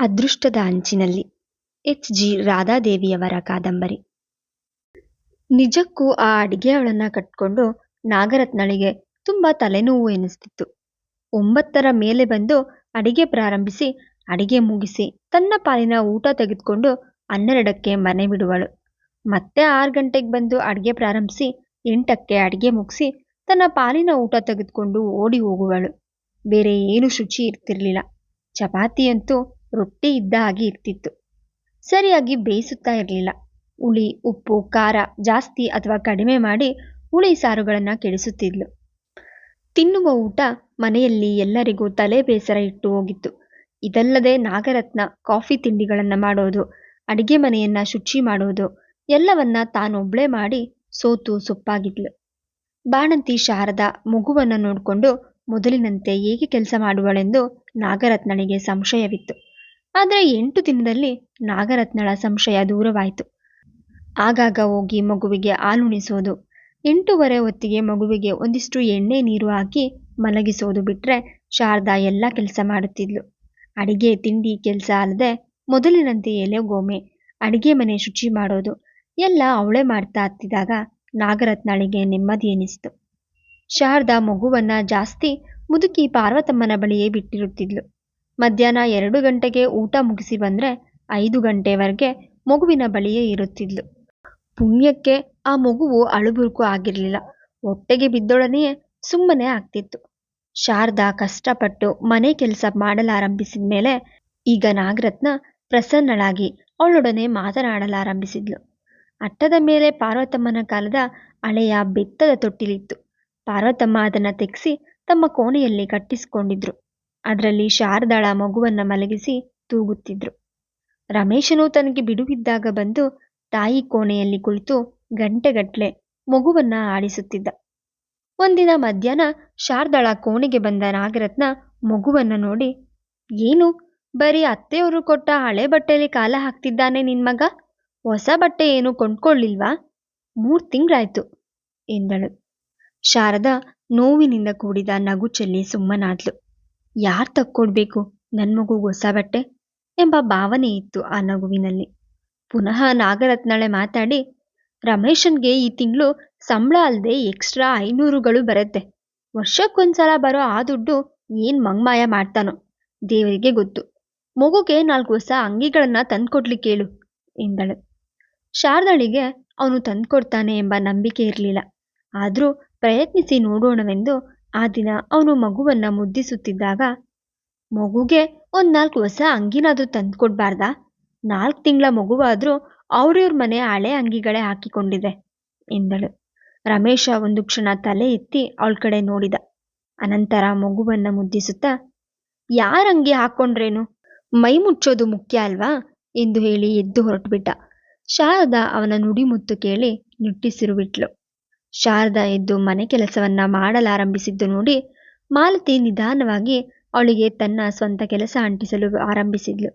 ಅದೃಷ್ಟದ ಅಂಚಿನಲ್ಲಿ ಎಚ್.ಜಿ. ರಾಧಾದೇವಿಯವರ ಕಾದಂಬರಿ. ನಿಜಕ್ಕೂ ಆ ಅಡಿಗೆಯವಳನ್ನ ಕಟ್ಕೊಂಡು ನಾಗರತ್ನಳಿಗೆ ತುಂಬ ತಲೆನೋವು ಎನಿಸ್ತಿತ್ತು. 9ರ ಮೇಲೆ ಬಂದು ಅಡಿಗೆ ಪ್ರಾರಂಭಿಸಿ ಅಡಿಗೆ ಮುಗಿಸಿ ತನ್ನ ಪಾಲಿನ ಊಟ ತೆಗೆದುಕೊಂಡು 12ಕ್ಕೆ ಮನೆ ಬಿಡುವಳು. ಮತ್ತೆ 6 ಗಂಟೆಗೆ ಬಂದು ಅಡಿಗೆ ಪ್ರಾರಂಭಿಸಿ 8ಕ್ಕೆ ಅಡಿಗೆ ಮುಗಿಸಿ ತನ್ನ ಪಾಲಿನ ಊಟ ತೆಗೆದುಕೊಂಡು ಓಡಿ ಹೋಗುವಳು. ಬೇರೆ ಏನು ಶುಚಿ ಇರ್ತಿರ್ಲಿಲ್ಲ. ಚಪಾತಿಯಂತೂ ರೊಟ್ಟಿ ಇದ್ದ ಹಾಗೆ ಇರ್ತಿತ್ತು. ಸರಿಯಾಗಿ ಬೇಯಿಸುತ್ತಾ ಇರಲಿಲ್ಲ. ಹುಳಿ, ಉಪ್ಪು, ಖಾರ ಜಾಸ್ತಿ ಅಥವಾ ಕಡಿಮೆ ಮಾಡಿ ಹುಳಿ ಸಾರುಗಳನ್ನು ಕೆಡಿಸುತ್ತಿದ್ಲು. ತಿನ್ನುವ ಊಟ ಮನೆಯಲ್ಲಿ ಎಲ್ಲರಿಗೂ ತಲೆ ಬೇಸರ ಇಟ್ಟು ಹೋಗಿತ್ತು. ಇದಲ್ಲದೆ ನಾಗರತ್ನ ಕಾಫಿ ತಿಂಡಿಗಳನ್ನು ಮಾಡೋದು, ಅಡಿಗೆ ಮನೆಯನ್ನ ಶುಚಿ ಮಾಡೋದು ಎಲ್ಲವನ್ನ ತಾನೊಬ್ಳೇ ಮಾಡಿ ಸೋತು ಸೊಪ್ಪಾಗಿದ್ಲು. ಬಾಣಂತಿ ಶಾರದಾ ಮಗುವನ್ನು ನೋಡಿಕೊಂಡು ಮೊದಲಿನಂತೆ ಹೇಗೆ ಕೆಲಸ ಮಾಡುವಳೆಂದು ನಾಗರತ್ನಳಿಗೆ ಸಂಶಯವಿತ್ತು. ಆದರೆ 8 ದಿನದಲ್ಲಿ ನಾಗರತ್ನಳ ಸಂಶಯ ದೂರವಾಯಿತು. ಆಗಾಗ ಹೋಗಿ ಮಗುವಿಗೆ ಹಾಲುಣಿಸೋದು, 8:30 ಹೊತ್ತಿಗೆ ಮಗುವಿಗೆ ಒಂದಿಷ್ಟು ಎಣ್ಣೆ ನೀರು ಹಾಕಿ ಮಲಗಿಸೋದು ಬಿಟ್ರೆ ಶಾರದಾ ಎಲ್ಲ ಕೆಲಸ ಮಾಡುತ್ತಿದ್ಲು. ಅಡಿಗೆ ತಿಂಡಿ ಕೆಲಸ ಅಲ್ಲದೆ ಮೊದಲಿನಂತೆ ಎಲೆಗೋಮೆ, ಅಡಿಗೆ ಮನೆ ಶುಚಿ ಮಾಡೋದು ಎಲ್ಲ ಅವಳೇ ಮಾಡ್ತಾ ಹತ್ತಿದಾಗ ನಾಗರತ್ನಳಿಗೆ ನೆಮ್ಮದಿ ಎನಿಸಿತು. ಶಾರದಾ ಮಗುವನ್ನ ಜಾಸ್ತಿ ಮುದುಕಿ ಪಾರ್ವತಮ್ಮನ ಬಳಿಯೇ ಬಿಟ್ಟಿರುತ್ತಿದ್ಲು. ಮಧ್ಯಾಹ್ನ 2 ಗಂಟೆಗೆ ಊಟ ಮುಗಿಸಿ ಬಂದ್ರೆ 5 ಗಂಟೆವರೆಗೆ ಮಗುವಿನ ಬಳಿಯೇ ಇರುತ್ತಿದ್ಲು. ಪುಣ್ಯಕ್ಕೆ ಆ ಮಗುವು ಅಳುಬುರುಕು ಆಗಿರಲಿಲ್ಲ. ಹೊಟ್ಟೆಗೆ ಬಿದ್ದೊಡನೆಯೇ ಸುಮ್ಮನೆ ಆಗ್ತಿತ್ತು. ಶಾರದಾ ಕಷ್ಟಪಟ್ಟು ಮನೆ ಕೆಲಸ ಮಾಡಲಾರಂಭಿಸಿದ ಮೇಲೆ ಈಗ ನಾಗರತ್ನ ಪ್ರಸನ್ನಳಾಗಿ ಅವಳೊಡನೆ ಮಾತನಾಡಲಾರಂಭಿಸಿದ್ಲು. ಅಟ್ಟದ ಮೇಲೆ ಪಾರ್ವತಮ್ಮನ ಕಾಲದ ಹಳೆಯ ಬೆತ್ತದ ತೊಟ್ಟಿಲಿತ್ತು. ಪಾರ್ವತಮ್ಮ ಅದನ್ನ ತೆಗೆಸಿ ತಮ್ಮ ಕೋಣೆಯಲ್ಲಿ ಕಟ್ಟಿಸಿಕೊಂಡಿದ್ರು. ಅದರಲ್ಲಿ ಶಾರದಾಳ ಮಗುವನ್ನ ಮಲಗಿಸಿ ತೂಗುತ್ತಿದ್ರು. ರಮೇಶನು ತನಗೆ ಬಿಡುವಿದ್ದಾಗ ಬಂದು ತಾಯಿ ಕೋಣೆಯಲ್ಲಿ ಕುಳಿತು ಗಂಟೆಗಟ್ಲೆ ಮಗುವನ್ನ ಆಡಿಸುತ್ತಿದ್ದ. ಒಂದಿನ ಮಧ್ಯಾಹ್ನ ಶಾರದಾಳ ಕೋಣೆಗೆ ಬಂದ ನಾಗರತ್ನ ಮಗುವನ್ನ ನೋಡಿ, ಏನು ಬರೀ ಅತ್ತೆಯವರು ಕೊಟ್ಟ ಹಳೆ ಬಟ್ಟೆಯಲ್ಲಿ ಕಾಲ ಹಾಕ್ತಿದ್ದಾನೆ ನಿನ್ ಮಗ? ಹೊಸ ಬಟ್ಟೆ ಏನು ಕೊಂಡ್ಕೊಳ್ಳಿಲ್ವಾ? 3 ತಿಂಗಳಾಯ್ತು ಎಂದಳು. ಶಾರದಾ ನೋವಿನಿಂದ ಕೂಡಿದ ನಗು ಚೆಲ್ಲಿ ಸುಮ್ಮನಾದ್ಲು. ಯಾರ್ ತಕ್ಕೊಡ್ಬೇಕು ನನ್ ಮಗುಗೆ ಹೊಸ ಬಟ್ಟೆ ಎಂಬ ಭಾವನೆ ಇತ್ತು ಆ ನಗುವಿನಲ್ಲಿ. ಪುನಃ ನಾಗರತ್ನಳೆ ಮಾತಾಡಿ, ರಮೇಶನ್ಗೆ ಈ ತಿಂಗಳು ಸಂಬಳ ಅಲ್ಲದೆ ಎಕ್ಸ್ಟ್ರಾ 500ಗಳು ಬರುತ್ತೆ. ವರ್ಷಕ್ಕೊಂದ್ಸಲ ಬರೋ ಆ ದುಡ್ಡು ಏನ್ ಮಂಗ್ಮಾಯ ಮಾಡ್ತಾನೋ ದೇವರಿಗೆ ಗೊತ್ತು. ಮಗುಗೆ 4 ಹೊಸ ಅಂಗಿಗಳನ್ನ ತಂದ್ಕೊಡ್ಲಿಕ್ಕೆ ಹೇಳು ಎಂದಳು. ಶಾರದಾಳಿಗೆ ಅವನು ತಂದ್ಕೊಡ್ತಾನೆ ಎಂಬ ನಂಬಿಕೆ ಇರಲಿಲ್ಲ. ಆದರೂ ಪ್ರಯತ್ನಿಸಿ ನೋಡೋಣವೆಂದು ಆ ದಿನ ಅವನು ಮಗುವನ್ನ ಮುದ್ದಿಸುತ್ತಿದ್ದಾಗ, ಮಗುಗೆ 4 ಹೊಸ ಅಂಗಿನಾದ್ರೂ ತಂದ್ಕೊಡ್ಬಾರ್ದಾ? 4 ತಿಂಗಳ ಮಗುವಾದ್ರೂ ಅವ್ರಿವ್ರ ಮನೆ ಹಳೆ ಅಂಗಿಗಳೇ ಹಾಕಿಕೊಂಡಿದೆ ಎಂದಳು. ರಮೇಶ ಒಂದು ಕ್ಷಣ ತಲೆ ಎತ್ತಿ ಅವಳ ಕಡೆ ನೋಡಿದ. ಅನಂತರ ಮಗುವನ್ನ ಮುದ್ದಿಸುತ್ತಾ, ಯಾರ ಅಂಗಿ ಹಾಕೊಂಡ್ರೇನು, ಮೈ ಮುಚ್ಚೋದು ಮುಖ್ಯ ಅಲ್ವಾ ಎಂದು ಹೇಳಿ ಎದ್ದು ಹೊರಟುಬಿಟ್ಟ. ಶಾರದಾ ಅವನ ನುಡಿಮುತ್ತು ಕೇಳಿ ನಿಟ್ಟುಸಿರುಬಿಟ್ಲು. ಶಾರದಾ ಎದ್ದು ಮನೆ ಕೆಲಸವನ್ನ ಮಾಡಲಾರಂಭಿಸಿದ್ದು ನೋಡಿ ಮಾಲತಿ ನಿಧಾನವಾಗಿ ಅವಳಿಗೆ ತನ್ನ ಸ್ವಂತ ಕೆಲಸ ಅಂಟಿಸಲು ಆರಂಭಿಸಿದ್ಲು.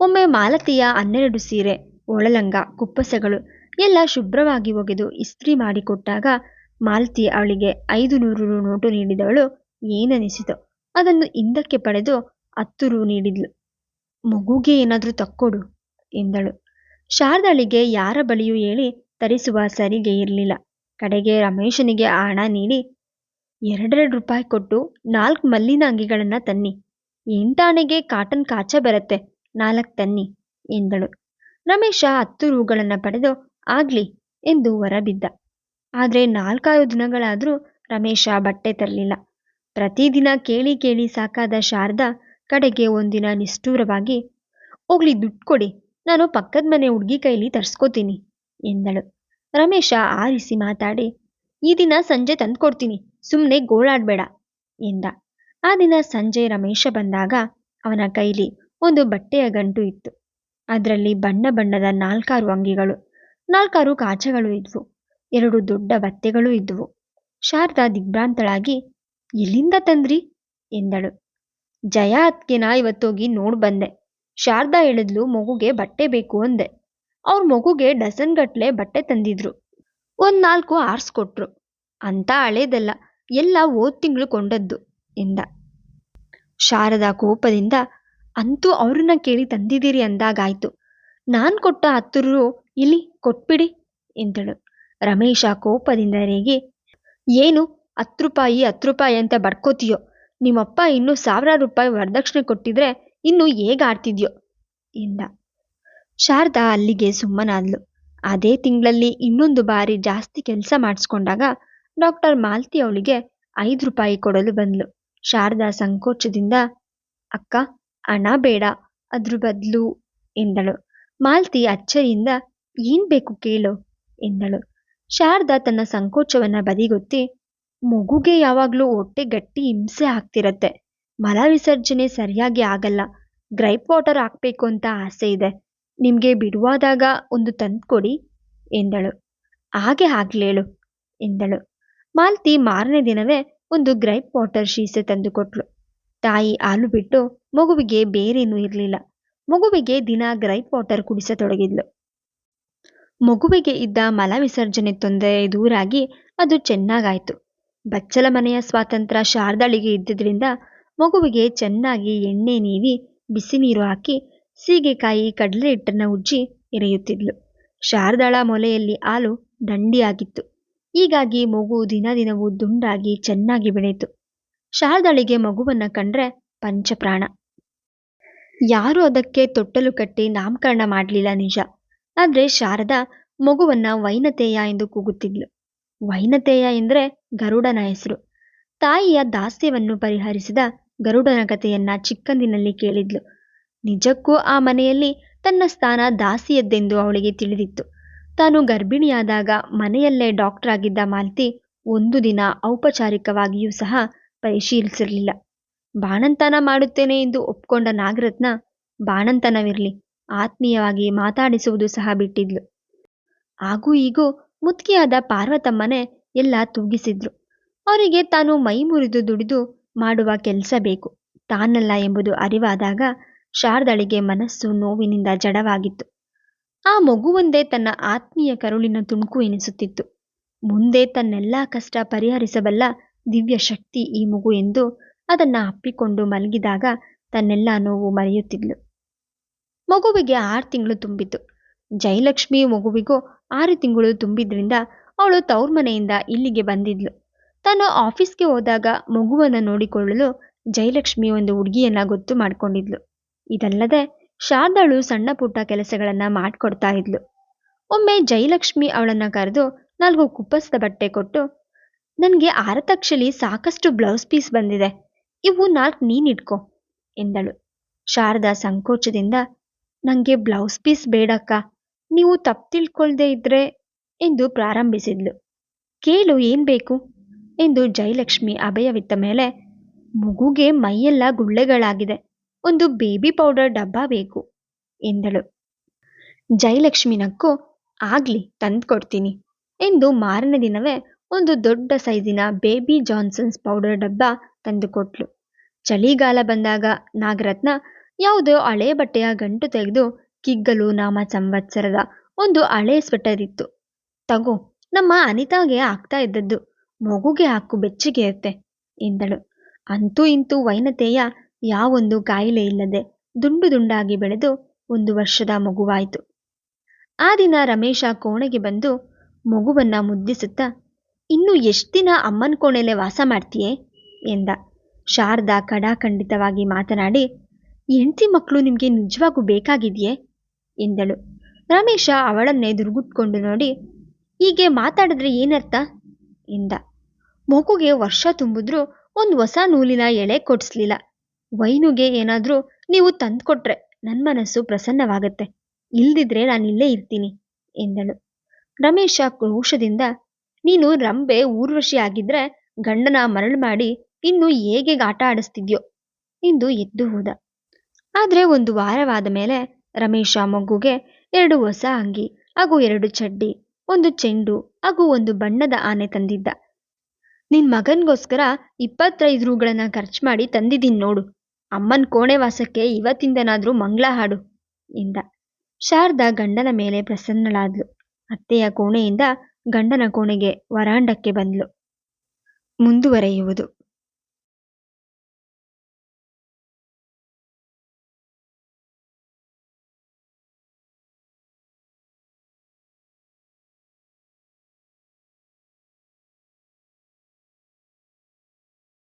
ಒಮ್ಮೆ ಮಾಲತಿಯ 12 ಸೀರೆ, ಒಳಲಂಗ, ಕುಪ್ಪಸಗಳು ಎಲ್ಲ ಶುಭ್ರವಾಗಿ ಒಗೆದು ಇಸ್ತ್ರಿ ಮಾಡಿಕೊಟ್ಟಾಗ ಮಾಲತಿ ಅವಳಿಗೆ 500 ರು ನೋಟು ನೀಡಿದವಳು ಏನನಿಸಿತು ಅದನ್ನು ಹಿಂದಕ್ಕೆ ಪಡೆದು 10 ರು ನೀಡಿದ್ಲು. ಮಗುಗೆ ಏನಾದ್ರೂ ತಕ್ಕೊಡು ಎಂದಳು. ಶಾರದಾಳಿಗೆ ಯಾರ ಬಳಿಯೂ ಹೇಳಿ ತರಿಸುವ ಸರಿಗೆ ಇರಲಿಲ್ಲ. ಕಡೆಗೆ ರಮೇಶನಿಗೆ ಹಣ ನೀಡಿ 2 ರೂಪಾಯಿ ಕೊಟ್ಟು 4 ಮಲ್ಲಿನ ಅಂಗಿಗಳನ್ನ ತನ್ನಿ, 8 ಕಾಟನ್ ಕಾಚ ಬರುತ್ತೆ, 4 ತನ್ನಿ ಎಂದಳು. ರಮೇಶ 10 ರೂಗಳನ್ನ ಪಡೆದು ಆಗ್ಲಿ ಎಂದು ಹೊರಬಿದ್ದ. ಆದ್ರೆ 4-5 ದಿನಗಳಾದ್ರೂ ರಮೇಶ ಬಟ್ಟೆ ತರಲಿಲ್ಲ. ಪ್ರತಿದಿನ ಕೇಳಿ ಕೇಳಿ ಸಾಕಾದ ಶಾರದಾ ಕಡೆಗೆ ಒಂದಿನ ನಿಷ್ಠೂರವಾಗಿ, ಹೋಗ್ಲಿ ದುಡ್ಡು ಕೊಡಿ, ನಾನು ಪಕ್ಕದ ಮನೆ ಹುಡುಗಿ ಕೈಲಿ ತರ್ಸ್ಕೋತೀನಿ ಎಂದಳು. ರಮೇಶ ಆರಿಸಿ ಮಾತಾಡಿ, ಈ ದಿನ ಸಂಜೆ ತಂದ್ಕೊಡ್ತೀನಿ, ಸುಮ್ಮನೆ ಗೋಳಾಡ್ಬೇಡ ಎಂದ. ಆ ದಿನ ಸಂಜೆ ರಮೇಶ ಬಂದಾಗ ಅವನ ಕೈಲಿ ಒಂದು ಬಟ್ಟೆಯ ಗಂಟು ಇತ್ತು. ಅದರಲ್ಲಿ ಬಣ್ಣ ಬಣ್ಣದ 4-6 ಅಂಗಿಗಳು, 4-6 ಕಾಚಗಳು ಇದ್ವು. 2 ದೊಡ್ಡ ಬತ್ತೆಗಳೂ ಇದ್ವು. ಶಾರದಾ ದಿಗ್ಭ್ರಾಂತಳಾಗಿ, ಎಲ್ಲಿಂದ ತಂದ್ರಿ ಎಂದಳು. ಜಯ ಅತ್ಗೆನ ಇವತ್ತೋಗಿ ನೋಡ್ ಬಂದೆ. ಶಾರದಾ ಹೇಳಿದ್ಲು ಮಗುಗೆ ಬಟ್ಟೆ ಬೇಕು ಅಂದೆ. ಅವ್ರ ಮಗುಗೆ ಡಜನ್ ಗಟ್ಲೆ ಬಟ್ಟೆ ತಂದಿದ್ರು. 4 ಆರ್ಸ್ಕೊಟ್ರು. ಅಂತ ಹಳೇದಲ್ಲ, ಎಲ್ಲ ಹೋದ್ ತಿಂಗಳು ಕೊಂಡದ್ದು ಎಂದ. ಶಾರದಾ ಕೋಪದಿಂದ, ಅಂತೂ ಅವ್ರನ್ನ ಕೇಳಿ ತಂದಿದ್ದೀರಿ ಅಂದಾಗಾಯ್ತು. ನಾನ್ ಕೊಟ್ಟ 10 ರು ಇಲ್ಲಿ ಕೊಟ್ಬಿಡಿ ಎಂದಳು. ರಮೇಶ ಕೋಪದಿಂದ ರೇಗಿ, ಏನು 10 ರೂಪಾಯಿ 10 ರೂಪಾಯಿ ಅಂತ ಬಡ್ಕೋತೀಯೋ? ನಿಮ್ಮಪ್ಪ ಇನ್ನೂ 1000 ರೂಪಾಯಿ ವರದಕ್ಷಿಣೆ ಕೊಟ್ಟಿದ್ರೆ ಇನ್ನು ಹೇಗಾಡ್ತಿದ್ಯೋ ಎಂದ. ಶಾರದಾ ಅಲ್ಲಿಗೆ ಸುಮ್ಮನಾದ್ಲು. ಅದೇ ತಿಂಗಳಲ್ಲಿ ಇನ್ನೊಂದು ಬಾರಿ ಜಾಸ್ತಿ ಕೆಲಸ ಮಾಡಿಸ್ಕೊಂಡಾಗ ಡಾಕ್ಟರ್ ಮಾಲ್ತಿ ಅವಳಿಗೆ 5 ರೂಪಾಯಿ ಕೊಡಲು ಬಂದ್ಲು. ಶಾರದಾ ಸಂಕೋಚದಿಂದ, ಅಕ್ಕ, ಹಣ ಬೇಡ, ಅದ್ರ ಬದಲು ಎಂದಳು. ಮಾಲ್ತಿ ಅಚ್ಚರಿಯಿಂದ, ಏನ್ ಬೇಕು ಕೇಳು ಎಂದಳು. ಶಾರದಾ ತನ್ನ ಸಂಕೋಚವನ್ನ ಬದಿಗೊತ್ತಿ, ಮಗುಗೆ ಯಾವಾಗ್ಲೂ ಹೊಟ್ಟೆ ಗಟ್ಟಿ ಹಿಂಸೆ ಆಗ್ತಿರತ್ತೆ. ಮಲ ವಿಸರ್ಜನೆ ಸರಿಯಾಗಿ ಆಗಲ್ಲ. ಗ್ರೈಪ್ ವಾಟರ್ ಹಾಕ್ಬೇಕು ಅಂತ ಆಸೆ ಇದೆ. ನಿಮ್ಗೆ ಬಿಡುವಾದಾಗ ಒಂದು ತಂದ್ಕೊಡಿ ಎಂದಳು. ಹಾಗೆ ಆಗ್ಲೇಳು ಎಂದಳು. ಮಾಲ್ತಿ ಮಾರನೇ ದಿನವೇ ಒಂದು ಗ್ರೈಪ್ ವಾಟರ್ ಶೀಸೆ ತಂದು ಕೊಟ್ಲು. ತಾಯಿ ಹಾಲು ಬಿಟ್ಟು ಮಗುವಿಗೆ ಬೇರೇನೂ ಇರಲಿಲ್ಲ. ಮಗುವಿಗೆ ದಿನ ಗ್ರೈಪ್ ವಾಟರ್ ಕುಡಿಸತೊಡಗಿದ್ಲು. ಮಗುವಿಗೆ ಇದ್ದ ಮಲ ವಿಸರ್ಜನೆ ತೊಂದರೆ ದೂರಾಗಿ ಅದು ಚೆನ್ನಾಗಾಯ್ತು. ಬಚ್ಚಲ ಮನೆಯ ಸ್ವಾತಂತ್ರ್ಯ ಶಾರದಾಳಿಗೆ ಇದ್ದಿದ್ರಿಂದ ಮಗುವಿಗೆ ಚೆನ್ನಾಗಿ ಎಣ್ಣೆ ನೀವಿ ಬಿಸಿ ನೀರು ಹಾಕಿ ಸೀಗೆಕಾಯಿ ಕಡಲೆ ಹಿಟ್ಟನ್ನ ಉಜ್ಜಿ ಎರೆಯುತ್ತಿದ್ಲು. ಶಾರದಾಳ ಮೊಲೆಯಲ್ಲಿ ಹಾಲು ದಂಡಿಯಾಗಿತ್ತು. ಹೀಗಾಗಿ ಮಗು ದಿನದಿನವೂ ದುಂಡಾಗಿ ಚೆನ್ನಾಗಿ ಬೆಳೆಯಿತು. ಶಾರದಾಳಿಗೆ ಮಗುವನ್ನ ಕಂಡ್ರೆ ಪಂಚಪ್ರಾಣ. ಯಾರೂ ಅದಕ್ಕೆ ತೊಟ್ಟಲು ಕಟ್ಟಿ ನಾಮಕರಣ ಮಾಡಲಿಲ್ಲ ನಿಜ. ಆದ್ರೆ ಶಾರದಾ ಮಗುವನ್ನ ವೈನತೇಯ ಎಂದು ಕೂಗುತ್ತಿದ್ಲು. ವೈನತೇಯ ಎಂದ್ರೆ ಗರುಡನ ಹೆಸರು. ತಾಯಿಯ ದಾಸ್ಯವನ್ನು ಪರಿಹರಿಸಿದ ಗರುಡನ ಕಥೆಯನ್ನ ಚಿಕ್ಕಂದಿನಲ್ಲಿ ಕೇಳಿದ್ಲು. ನಿಜಕ್ಕೂ ಆ ಮನೆಯಲ್ಲಿ ತನ್ನ ಸ್ಥಾನ ದಾಸಿಯದ್ದೆಂದು ಅವಳಿಗೆ ತಿಳಿದಿತ್ತು. ತಾನು ಗರ್ಭಿಣಿಯಾದಾಗ ಮನೆಯಲ್ಲೇ ಡಾಕ್ಟರ್ ಆಗಿದ್ದ ಮಾಲ್ತಿ ಒಂದು ದಿನ ಔಪಚಾರಿಕವಾಗಿಯೂ ಸಹ ಪರಿಶೀಲಿಸಿರಲಿಲ್ಲ. ಬಾಣಂತನ ಮಾಡುತ್ತೇನೆ ಎಂದು ಒಪ್ಕೊಂಡ ನಾಗರತ್ನ ಬಾಣಂತನವಿರಲಿ, ಆತ್ಮೀಯವಾಗಿ ಮಾತಾಡಿಸುವುದು ಸಹ ಬಿಟ್ಟಿದ್ಲು. ಹಾಗೂ ಈಗೂ ಮುದುಕಿಯಾದ ಪಾರ್ವತಮ್ಮನೇ ಎಲ್ಲ ತೂಗಿಸಿದ್ರು. ಅವರಿಗೆ ತಾನು ಮೈ ಮುರಿದು ದುಡಿದು ಮಾಡುವ ಕೆಲಸ ಬೇಕು, ತಾನಲ್ಲ ಎಂಬುದು ಅರಿವಾದಾಗ ಶಾರದಾಳಿಗೆ ಮನಸ್ಸು ನೋವಿನಿಂದ ಜಡವಾಗಿತ್ತು. ಆ ಮಗುವೊಂದೇ ತನ್ನ ಆತ್ಮೀಯ ಕರುಳಿನ ತುಣುಕು ಎನಿಸುತ್ತಿತ್ತು. ಮುಂದೆ ತನ್ನೆಲ್ಲ ಕಷ್ಟ ಪರಿಹರಿಸಬಲ್ಲ ದಿವ್ಯ ಶಕ್ತಿ ಈ ಮಗು ಎಂದು ಅದನ್ನ ಅಪ್ಪಿಕೊಂಡು ಮಲಗಿದಾಗ ತನ್ನೆಲ್ಲ ನೋವು ಮರೆಯುತ್ತಿದ್ಲು. ಮಗುವಿಗೆ 6 ತಿಂಗಳು ತುಂಬಿತು. ಜಯಲಕ್ಷ್ಮಿ ಮಗುವಿಗೂ 6 ತಿಂಗಳು ತುಂಬಿದ್ರಿಂದ ಅವಳು ತವ್ರ ಮನೆಯಿಂದ ಇಲ್ಲಿಗೆ ಬಂದಿದ್ಲು. ತಾನು ಆಫೀಸ್ಗೆ ಹೋದಾಗ ಮಗುವನ್ನು ನೋಡಿಕೊಳ್ಳಲು ಜಯಲಕ್ಷ್ಮಿ ಒಂದು ಹುಡುಗಿಯನ್ನ ಗೊತ್ತು ಮಾಡ್ಕೊಂಡಿದ್ಲು. ಇದಲ್ಲದೆ ಶಾರದಾಳು ಸಣ್ಣ ಪುಟ್ಟ ಕೆಲಸಗಳನ್ನ ಮಾಡ್ಕೊಡ್ತಾ ಇದ್ಲು. ಒಮ್ಮೆ ಜಯಲಕ್ಷ್ಮಿ ಅವಳನ್ನ ಕರೆದು 4 ಕುಪ್ಪಸದ ಬಟ್ಟೆ ಕೊಟ್ಟು, ನನಗೆ ಆರತಕ್ಷಲಿ ಸಾಕಷ್ಟು ಬ್ಲೌಸ್ ಪೀಸ್ ಬಂದಿದೆ, ಇವು 4 ನೀನಿಟ್ಕೋ ಎಂದಳು. ಶಾರದಾ ಸಂಕೋಚದಿಂದ, ನನಗೆ ಬ್ಲೌಸ್ ಪೀಸ್ ಬೇಡಕ್ಕ, ನೀವು ತಪ್ಪು ತಿಳ್ಕೊಳ್ದೇ ಇದ್ರೆ ಎಂದು ಪ್ರಾರಂಭಿಸಿದ್ಲು. ಕೇಳು ಏನ್ ಬೇಕು ಎಂದು ಜಯಲಕ್ಷ್ಮಿ ಅಭಯವಿತ್ತ ಮೇಲೆ, ಮಗುಗೆ ಮೈಯೆಲ್ಲ ಗುಳ್ಳೆಗಳಾಗಿದೆ, ಒಂದು ಬೇಬಿ ಪೌಡರ್ ಡಬ್ಬ ಬೇಕು ಎಂದಳು. ಜಯಲಕ್ಷ್ಮಿ ನಕ್ಕು, ಆಗ್ಲಿ ತಂದ್ಕೊಡ್ತೀನಿ ಎಂದು ಮಾರನೇ ದಿನವೇ ಒಂದು ದೊಡ್ಡ ಸೈಜಿನ ಬೇಬಿ ಜಾನ್ಸನ್ಸ್ ಪೌಡರ್ ಡಬ್ಬ ತಂದುಕೊಟ್ಲು. ಚಳಿಗಾಲ ಬಂದಾಗ ನಾಗರತ್ನ ಯಾವುದೋ ಹಳೆ ಬಟ್ಟೆಯ ಗಂಟು ತೆಗೆದು ಕಿಗ್ಗಲು ನಾಮ ಸಂವತ್ಸರದ ಒಂದು ಹಳೆ ಸ್ವೆಟರ್ ಇತ್ತು. ತಗೋ, ನಮ್ಮ ಅನಿತಾಗೆ ಆಗ್ತಾ ಇದ್ದದ್ದು, ಮಗುಗೆ ಹಾಕು ಬೆಚ್ಚಗೆ ಇರುತ್ತೆ ಎಂದಳು. ಅಂತೂ ಇಂತೂ ವೈನತೇಯ ಯಾವೊಂದು ಕಾಯಿಲೆ ಇಲ್ಲದೆ ದುಂಡು ದುಂಡಾಗಿ ಬೆಳೆದು 1 ವರ್ಷದ ಮಗುವಾಯಿತು. ಆ ದಿನ ರಮೇಶ ಕೋಣೆಗೆ ಬಂದು ಮಗುವನ್ನ ಮುದ್ದಿಸುತ್ತಾ, ಇನ್ನು ಎಷ್ಟು ದಿನ ಅಮ್ಮನ ಕೋಣೆಲೆ ವಾಸ ಮಾಡ್ತೀಯೇ ಎಂದ. ಶಾರದಾ ಕಡಾಖಂಡಿತವಾಗಿ ಮಾತನಾಡಿ, ಹೆಂಡತಿ ಮಕ್ಕಳು ನಿಮಗೆ ನಿಜವಾಗೂ ಬೇಕಾಗಿದೆಯೇ ಎಂದಳು. ರಮೇಶ ಅವಳನ್ನೇ ದುರ್ಗುಟ್ಕೊಂಡು ನೋಡಿ, ಹೀಗೆ ಮಾತಾಡಿದ್ರೆ ಏನರ್ಥ ಎಂದ. ಮಗುಗೆ ವರ್ಷ ತುಂಬಿದ್ರೂ ಒಂದು ಹೊಸ ನೂಲಿನ ಎಳೆ ಕೊಡಿಸ್ಲಿಲ್ಲ. ವೈನುಗೆ ಏನಾದ್ರೂ ನೀವು ತಂದ್ಕೊಟ್ರೆ ನನ್ನ ಮನಸ್ಸು ಪ್ರಸನ್ನವಾಗತ್ತೆ, ಇಲ್ದಿದ್ರೆ ನಾನಿಲ್ಲೇ ಇರ್ತೀನಿ ಎಂದಳು. ರಮೇಶ ಕ್ರೋಶದಿಂದ, ನೀನು ರಂಬೆ ಊರ್ವಶಿ ಆಗಿದ್ರೆ ಗಂಡನ ಮರಳು ಮಾಡಿ ಇನ್ನು ಹೇಗೆ ಆಟ ಆಡಿಸ್ತಿದ್ಯೋ ಎಂದು ಎದ್ದು ಹೋದ. ಆದ್ರೆ 1 ವಾರವಾದ ಮೇಲೆ ರಮೇಶ ಮಗುಗೆ 2 ಹೊಸ ಅಂಗಿ ಹಾಗೂ 2 ಚಡ್ಡಿ, 1 ಚೆಂಡು ಹಾಗೂ 1 ಬಣ್ಣದ ಆನೆ ತಂದಿದ್ದ. ನಿನ್ ಮಗನ್ಗೋಸ್ಕರ 25 ರೂಗಳನ್ನ ಖರ್ಚು ಮಾಡಿ ತಂದಿದ್ದೀನಿ ನೋಡು, ಅಮ್ಮನ ಕೋಣೆ ವಾಸಕ್ಕೆ ಇವತ್ತಿಂದನಾದ್ರೂ ಮಂಗಳ ಹಾಡು ಎಂದ. ಶಾರದಾ ಗಂಡನ ಮೇಲೆ ಪ್ರಸನ್ನಳಾದ್ಲು. ಅತ್ತೆಯ ಕೋಣೆಯಿಂದ ಗಂಡನ ಕೋಣೆಗೆ ವರಾಂಡಕ್ಕೆ ಬಂದ್ಲು. ಮುಂದುವರೆಯುವುದು.